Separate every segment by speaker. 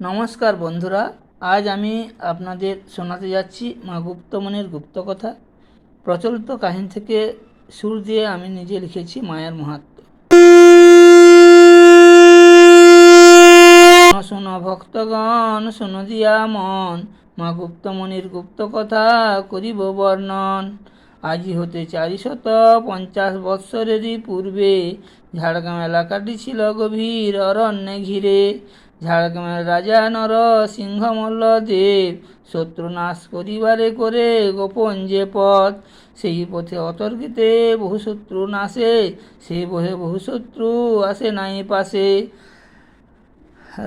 Speaker 1: নমস্কার বন্ধুরা, আজ আমি আপনাদের শোনাতে যাচ্ছি মা গুপ্তমণির গুপ্তকথা। প্রচলিত কাহিনী থেকে সুর দিয়ে আমি নিজে লিখেছি মায়ের মাহাত্ম্য। শোনো ভক্তগণ, শোনো দিয়া মন, মা গুপ্তমণির গুপ্তকথা করিব বর্ণন। আজি হতে 450 বৎসরেরই পূর্বে ঝাড়গ্রাম এলাকাটি ছিল গভীর অরণ্যে ঘিরে। ঝাড়গ্রামের রাজা নর সিংহ মল্ল দেব শত্রু নাশ করিবারে করে গোপন যে পথ, সেই পথে অতর্কিতে বহু শত্রু নাশে, সে বহে বহু শত্রু আসে নাই পাশে।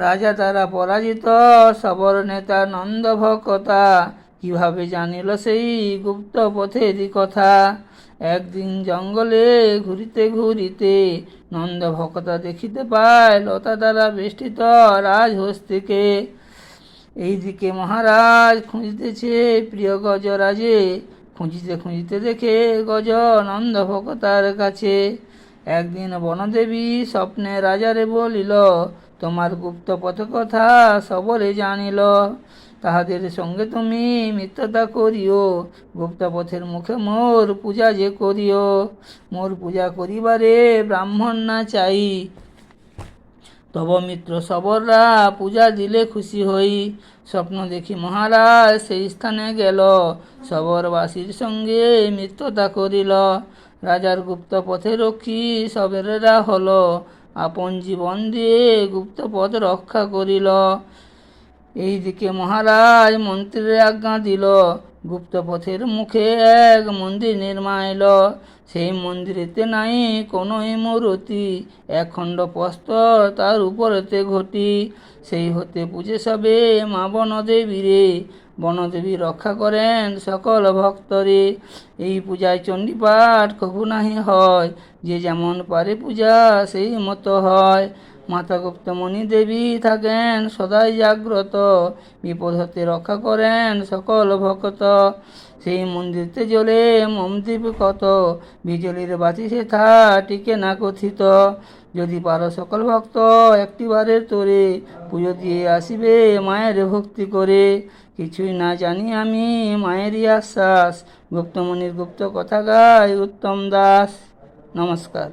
Speaker 1: রাজা তারা পরাজিত, সবর নেতা নন্দ ভকতা কিভাবে জানিল সেই গুপ্ত পথেরই কথা। একদিন জঙ্গলে ঘুরিতে ঘুরিতে নন্দ ভকতা দেখিতে পায় লতা দ্বারা বেষ্টিত রাজহস্তিকে। এইদিকে মহারাজ খুঁজিতেছে প্রিয় গজরাজে, খুঁজিতে খুঁজিতে দেখে গজ নন্দ ভকতার কাছে। একদিন বনদেবী স্বপ্নে রাজারে বলিল, তোমার গুপ্ত পথ কথা সবরে জানিল। তাহাদের সঙ্গে তুমি মিত্রতা করিও, গুপ্ত পথের মুখে মোর পূজা যে করিও। মোর পূজা করিবারে ব্রাহ্মণ না চাই, তব মিত্র সবররা পূজা দিলে খুশি হই। স্বপ্ন দেখি মহারাজ সেই স্থানে গেল, সবরবাসীর সঙ্গে মিত্রতা করিল। রাজার গুপ্ত পথে রক্ষী সবেরেরা হলো, আপন জীবন দিয়ে গুপ্ত পথ রক্ষা করিল। এইদিকে মহারাজ মন্ত্রীর আজ্ঞা দিল, গুপ্ত পথের মুখে এক মন্দির নির্মাইল। সেই মন্দিরেতে নাই কোনোই মূর্তি, একখণ্ড প্রস্তর তার উপরেতে ঘটি। সেই হতে পূজে সবে মা বনদেবীরে, বনদেবী রক্ষা করেন সকল ভক্তরে। এই পূজায় চণ্ডীপাঠ কভু নাহি হয়, যে যেমন পারে পূজা সেই মতো হয়। মাতা গুপ্তমণি দেবী থাকেন সদাই জাগ্রত, বিপদ হতে রক্ষা করেন সকল ভক্ত। সেই মন্দিরতে জ্বলে মোমদীপ কত, বিজলির বাতি সেথা টিকে না কথিত। যদি পারো সকল ভক্ত একটিবারের তোরে, পুজো দিয়ে আসিবে মায়ের ভক্তি করে। কিছুই না জানি আমি মায়েরই আশ্বাস, গুপ্তমণির গুপ্ত কথা গায় উত্তম দাস। নমস্কার।